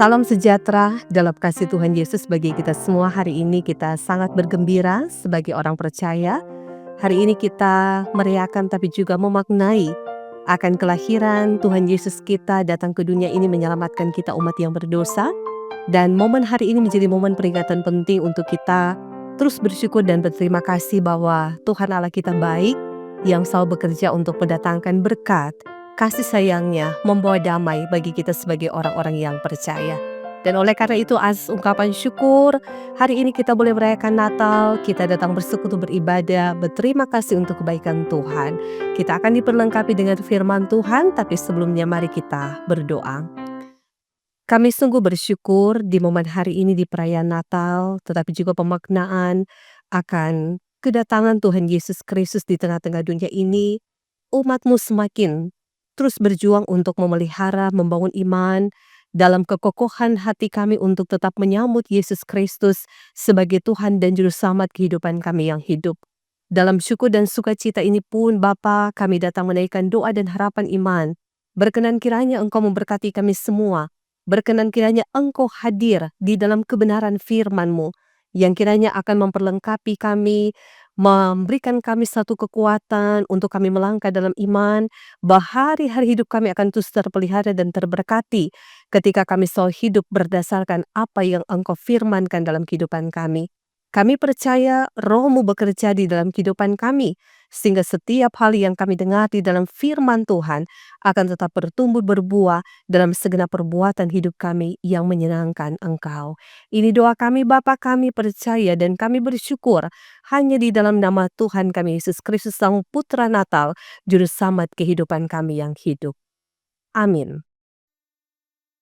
Salam sejahtera dalam kasih Tuhan Yesus bagi kita semua. Hari ini kita sangat bergembira sebagai orang percaya. Hari ini kita merayakan tapi juga memaknai akan kelahiran Tuhan Yesus kita datang ke dunia ini menyelamatkan kita umat yang berdosa. Dan momen hari ini menjadi momen peringatan penting untuk kita terus bersyukur dan berterima kasih bahwa Tuhan Allah kita baik yang selalu bekerja untuk mendatangkan berkat, kasih sayangnya, membawa damai bagi kita sebagai orang-orang yang percaya. Dan oleh karena itu ungkapan syukur, hari ini kita boleh merayakan Natal, kita datang bersekutu beribadah, berterima kasih untuk kebaikan Tuhan. Kita akan diperlengkapi dengan firman Tuhan, tapi sebelumnya mari kita berdoa. Kami sungguh bersyukur di momen hari ini di perayaan Natal, tetapi juga pemaknaan akan kedatangan Tuhan Yesus Kristus di tengah-tengah dunia ini. Umat-Mu semakin terus berjuang untuk memelihara, membangun iman dalam kekokohan hati kami untuk tetap menyambut Yesus Kristus sebagai Tuhan dan Juru Selamat kehidupan kami yang hidup. Dalam syukur dan sukacita ini pun Bapa, kami datang menaikkan doa dan harapan iman. Berkenan kiranya Engkau memberkati kami semua. Berkenan kiranya Engkau hadir di dalam kebenaran firman-Mu yang kiranya akan memperlengkapi kami, memberikan kami satu kekuatan untuk kami melangkah dalam iman, bahwa hari-hari hidup kami akan terus terpelihara dan terberkati ketika kami selalu hidup berdasarkan apa yang Engkau firmankan dalam kehidupan kami. Kami percaya Roh-Mu bekerja di dalam kehidupan kami, sehingga setiap hal yang kami dengar di dalam firman Tuhan akan tetap bertumbuh berbuah dalam segenap perbuatan hidup kami yang menyenangkan Engkau. Ini doa kami Bapa, kami percaya dan kami bersyukur hanya di dalam nama Tuhan kami Yesus Kristus Sang Putra Natal, Juru Selamat kehidupan kami yang hidup. Amin.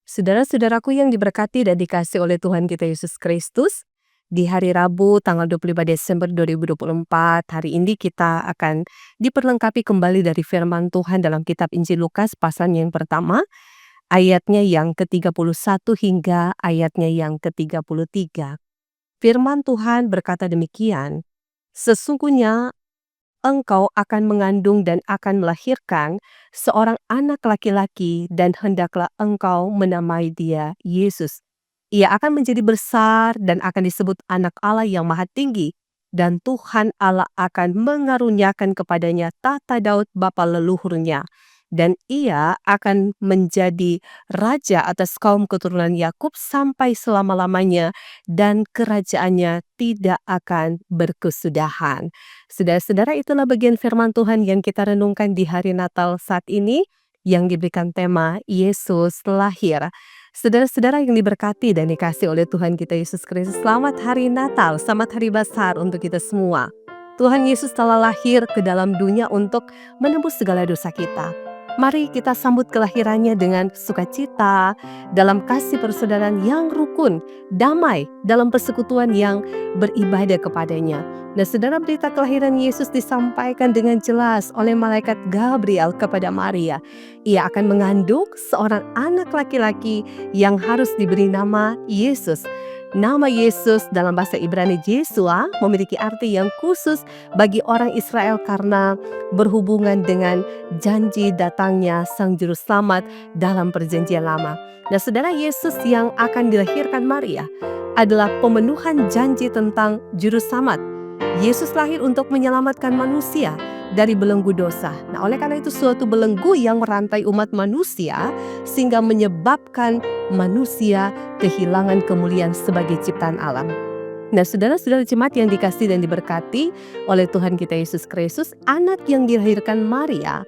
Saudara-saudaraku yang diberkati dan dikasihi oleh Tuhan kita Yesus Kristus, di hari Rabu tanggal 25 Desember 2024, hari ini kita akan diperlengkapi kembali dari firman Tuhan dalam kitab Injil Lukas pasal yang pertama, ayatnya yang ke-31 hingga ayatnya yang ke-33. Firman Tuhan berkata demikian, "Sesungguhnya engkau akan mengandung dan akan melahirkan seorang anak laki-laki dan hendaklah engkau menamai dia Yesus. Ia akan menjadi besar dan akan disebut Anak Allah yang Maha Tinggi, dan Tuhan Allah akan mengaruniakan kepadanya tahta Daud bapa leluhurnya, dan ia akan menjadi raja atas kaum keturunan Yakub sampai selama-lamanya, dan kerajaannya tidak akan berkesudahan." Saudara-saudara, itulah bagian firman Tuhan yang kita renungkan di hari Natal saat ini, yang diberikan tema Yesus lahir. Saudara-saudara yang diberkati dan dikasihi oleh Tuhan kita Yesus Kristus, selamat hari Natal, selamat hari besar untuk kita semua. Tuhan Yesus telah lahir ke dalam dunia untuk menembus segala dosa kita. Mari kita sambut kelahirannya dengan sukacita, dalam kasih persaudaraan yang rukun, damai, dalam persekutuan yang beribadah kepadanya. Nah, saudara, berita kelahiran Yesus disampaikan dengan jelas oleh malaikat Gabriel kepada Maria. Ia akan mengandung seorang anak laki-laki yang harus diberi nama Yesus. Nama Yesus dalam bahasa Ibrani Yeshua memiliki arti yang khusus bagi orang Israel karena berhubungan dengan janji datangnya Sang Juru Selamat dalam Perjanjian Lama. Nah, saudara, Yesus yang akan dilahirkan Maria adalah pemenuhan janji tentang Juru Selamat. Yesus lahir untuk menyelamatkan manusia dari belenggu dosa. Nah, oleh karena itu suatu belenggu yang merantai umat manusia sehingga menyebabkan manusia kehilangan kemuliaan sebagai ciptaan alam. Nah, saudara-saudara jemaat yang dikasihi dan diberkati oleh Tuhan kita Yesus Kristus, anak yang dilahirkan Maria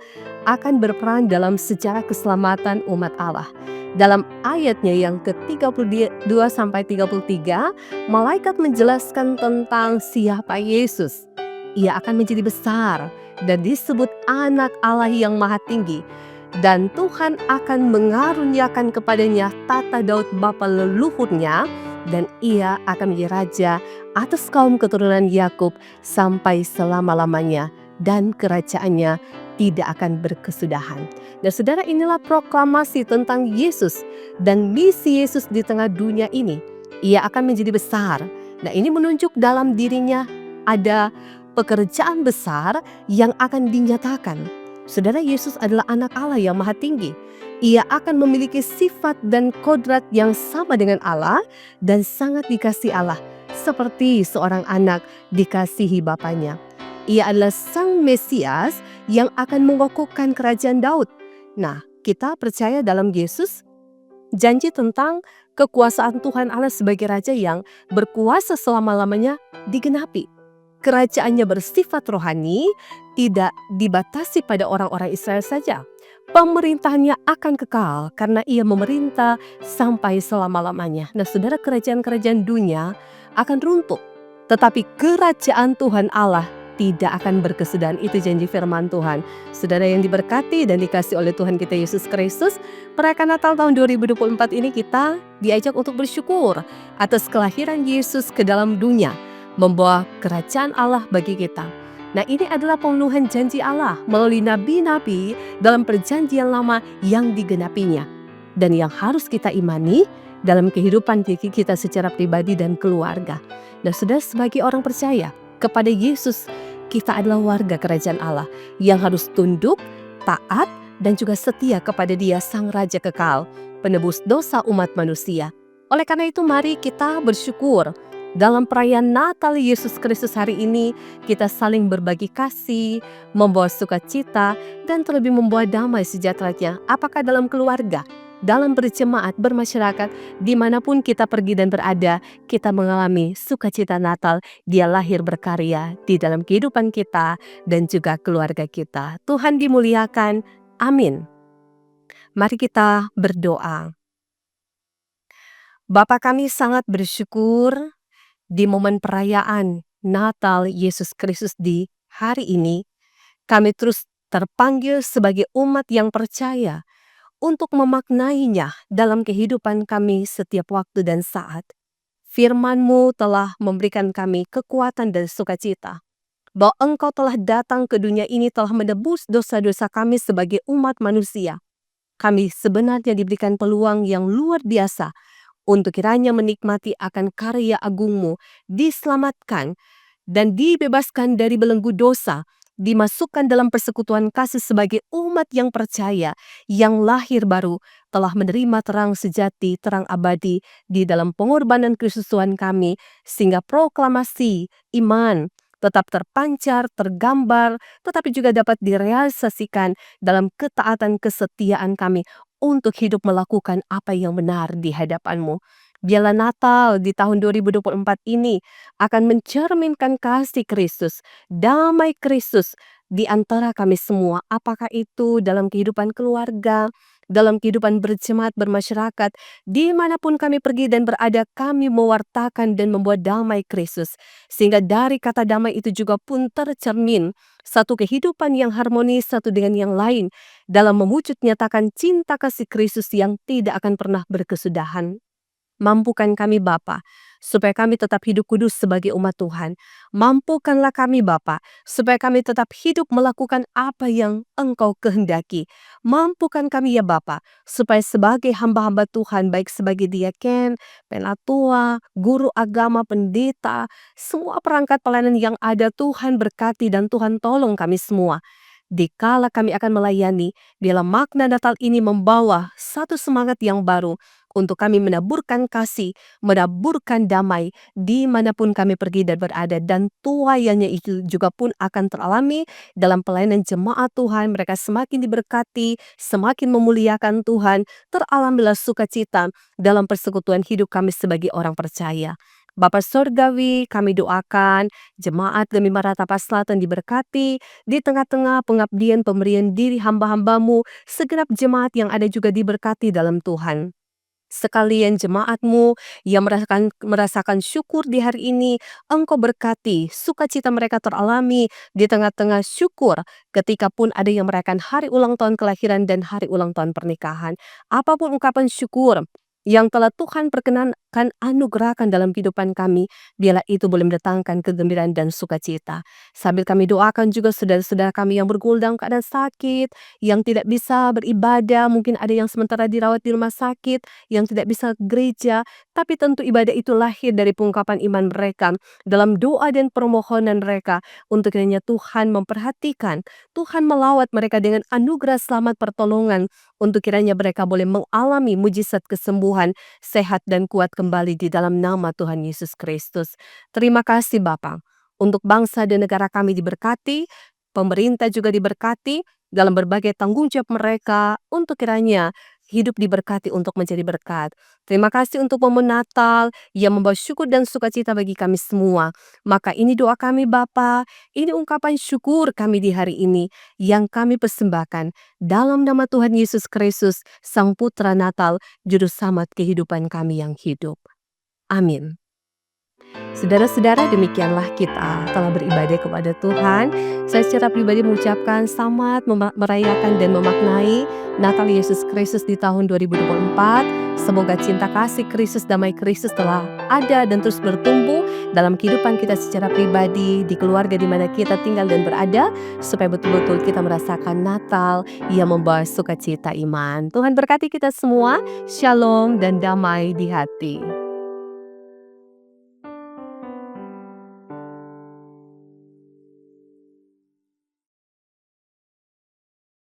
akan berperan dalam sejarah keselamatan umat Allah. Dalam ayatnya yang ke-32 sampai 33, malaikat menjelaskan tentang siapa Yesus. Ia akan menjadi besar dan disebut Anak Allah yang Maha Tinggi, dan Tuhan akan mengaruniakan kepadanya tahta Daud bapa leluhurnya, dan ia akan menjadi raja atas kaum keturunan Yakub sampai selama-lamanya, dan kerajaannya tidak akan berkesudahan. Dan saudara, inilah proklamasi tentang Yesus dan misi Yesus di tengah dunia ini. Ia akan menjadi besar. Nah, ini menunjuk dalam dirinya ada pekerjaan besar yang akan dinyatakan. Saudara, Yesus adalah anak Allah yang maha tinggi. Ia akan memiliki sifat dan kodrat yang sama dengan Allah dan sangat dikasih Allah, seperti seorang anak dikasihi bapaknya. Ia adalah Sang Mesias yang akan mengokohkan kerajaan Daud. Nah, kita percaya dalam Yesus, janji tentang kekuasaan Tuhan Allah sebagai Raja yang berkuasa selama-lamanya digenapi. Kerajaannya bersifat rohani, tidak dibatasi pada orang-orang Israel saja. Pemerintahannya akan kekal karena ia memerintah sampai selama-lamanya. Nah, saudara, kerajaan-kerajaan dunia akan runtuh, tetapi kerajaan Tuhan Allah tidak akan berkesudahan. Itu janji firman Tuhan. Saudara yang diberkati dan dikasih oleh Tuhan kita Yesus Kristus, perayaan Natal tahun 2024 ini kita diajak untuk bersyukur atas kelahiran Yesus ke dalam dunia, membawa kerajaan Allah bagi kita. Nah, ini adalah pemenuhan janji Allah melalui nabi-nabi dalam perjanjian lama yang digenapinya. Dan yang harus kita imani dalam kehidupan kita secara pribadi dan keluarga. Nah, sudah sebagai orang percaya kepada Yesus, kita adalah warga kerajaan Allah yang harus tunduk, taat, dan juga setia kepada Dia Sang Raja Kekal, penebus dosa umat manusia. Oleh karena itu, mari kita bersyukur. Dalam perayaan Natal Yesus Kristus hari ini, kita saling berbagi kasih, membawa sukacita, dan terlebih membawa damai sejahteranya. Apakah dalam keluarga, dalam berjemaat, bermasyarakat, dimanapun kita pergi dan berada, kita mengalami sukacita Natal. Dia lahir berkarya di dalam kehidupan kita dan juga keluarga kita. Tuhan dimuliakan. Amin. Mari kita berdoa. Bapa, kami sangat bersyukur di momen perayaan Natal Yesus Kristus di hari ini. Kami terus terpanggil sebagai umat yang percaya untuk memaknainya dalam kehidupan kami setiap waktu dan saat. Firman-Mu telah memberikan kami kekuatan dan sukacita, bahwa Engkau telah datang ke dunia ini, telah menebus dosa-dosa kami sebagai umat manusia. Kami sebenarnya diberikan peluang yang luar biasa untuk kiranya menikmati akan karya agung-Mu, diselamatkan dan dibebaskan dari belenggu dosa, dimasukkan dalam persekutuan kasih sebagai umat yang percaya, yang lahir baru, telah menerima terang sejati, terang abadi di dalam pengorbanan Kristus Tuhan kami, sehingga proklamasi iman tetap terpancar, tergambar, tetapi juga dapat direalisasikan dalam ketaatan kesetiaan kami untuk hidup melakukan apa yang benar di hadapan-Mu. Biarlah Natal di tahun 2024 ini akan mencerminkan kasih Kristus, damai Kristus di antara kami semua. Apakah itu dalam kehidupan keluarga, dalam kehidupan berjemaat, bermasyarakat, dimanapun kami pergi dan berada, kami mewartakan dan membuat damai Kristus. Sehingga dari kata damai itu juga pun tercermin satu kehidupan yang harmonis satu dengan yang lain dalam mewujud nyatakan cinta kasih Kristus yang tidak akan pernah berkesudahan. Mampukan kami Bapa, supaya kami tetap hidup kudus sebagai umat Tuhan. Mampukanlah kami Bapa, supaya kami tetap hidup melakukan apa yang Engkau kehendaki. Mampukan kami ya Bapa, supaya sebagai hamba-hamba Tuhan, baik sebagai diaken, penatua, guru agama, pendeta, semua perangkat pelayanan yang ada, Tuhan berkati dan Tuhan tolong kami semua. Dikala kami akan melayani, biarlah makna Natal ini membawa satu semangat yang baru untuk kami menaburkan kasih, menaburkan damai dimanapun kami pergi dan berada. Dan tuaiannya itu juga pun akan teralami dalam pelayanan jemaat Tuhan. Mereka semakin diberkati, semakin memuliakan Tuhan, teralamilah sukacita dalam persekutuan hidup kami sebagai orang percaya. Bapa Surgawi, kami doakan jemaat Gemi Maranatha Selatan diberkati di tengah-tengah pengabdian pemberian diri hamba-hambamu, segenap jemaat yang ada juga diberkati dalam Tuhan. Sekalian jemaat-Mu yang merasakan syukur di hari ini, Engkau berkati, sukacita mereka teralami di tengah-tengah syukur ketika pun ada yang merayakan hari ulang tahun kelahiran dan hari ulang tahun pernikahan. Apapun ungkapan syukur yang telah Tuhan Tuhan anugerahkan dalam kehidupan kami, biarlah itu boleh mendatangkan kegembiraan dan sukacita. Sambil kami doakan juga saudara-saudara kami yang bergumul dalam keadaan sakit, yang tidak bisa beribadah, mungkin ada yang sementara dirawat di rumah sakit, yang tidak bisa ke gereja, tapi tentu ibadah itu lahir dari pengungkapan iman mereka, dalam doa dan permohonan mereka, untuk kiranya Tuhan memperhatikan, Tuhan melawat mereka dengan anugerah selamat pertolongan, untuk kiranya mereka boleh mengalami mujizat kesembuhan, sehat dan kuat kembali di dalam nama Tuhan Yesus Kristus. Terima kasih Bapa, untuk bangsa dan negara kami diberkati, pemerintah juga diberkati, dalam berbagai tanggung jawab mereka, untuk kiranya hidup diberkati untuk menjadi berkat. Terima kasih untuk momen Natal yang membawa syukur dan sukacita bagi kami semua. Maka ini doa kami Bapa, ini ungkapan syukur kami di hari ini yang kami persembahkan dalam nama Tuhan Yesus Kristus, Sang Putra Natal, Juru Selamat kehidupan kami yang hidup. Amin. Saudara-saudara, demikianlah kita telah beribadah kepada Tuhan. Saya secara pribadi mengucapkan selamat merayakan dan memaknai Natal Yesus Kristus di tahun 2024. Semoga cinta kasih Kristus, damai Kristus telah ada dan terus bertumbuh dalam kehidupan kita secara pribadi, di keluarga di mana kita tinggal dan berada, supaya betul-betul kita merasakan Natal yang membawa sukacita iman. Tuhan berkati kita semua, shalom dan damai di hati.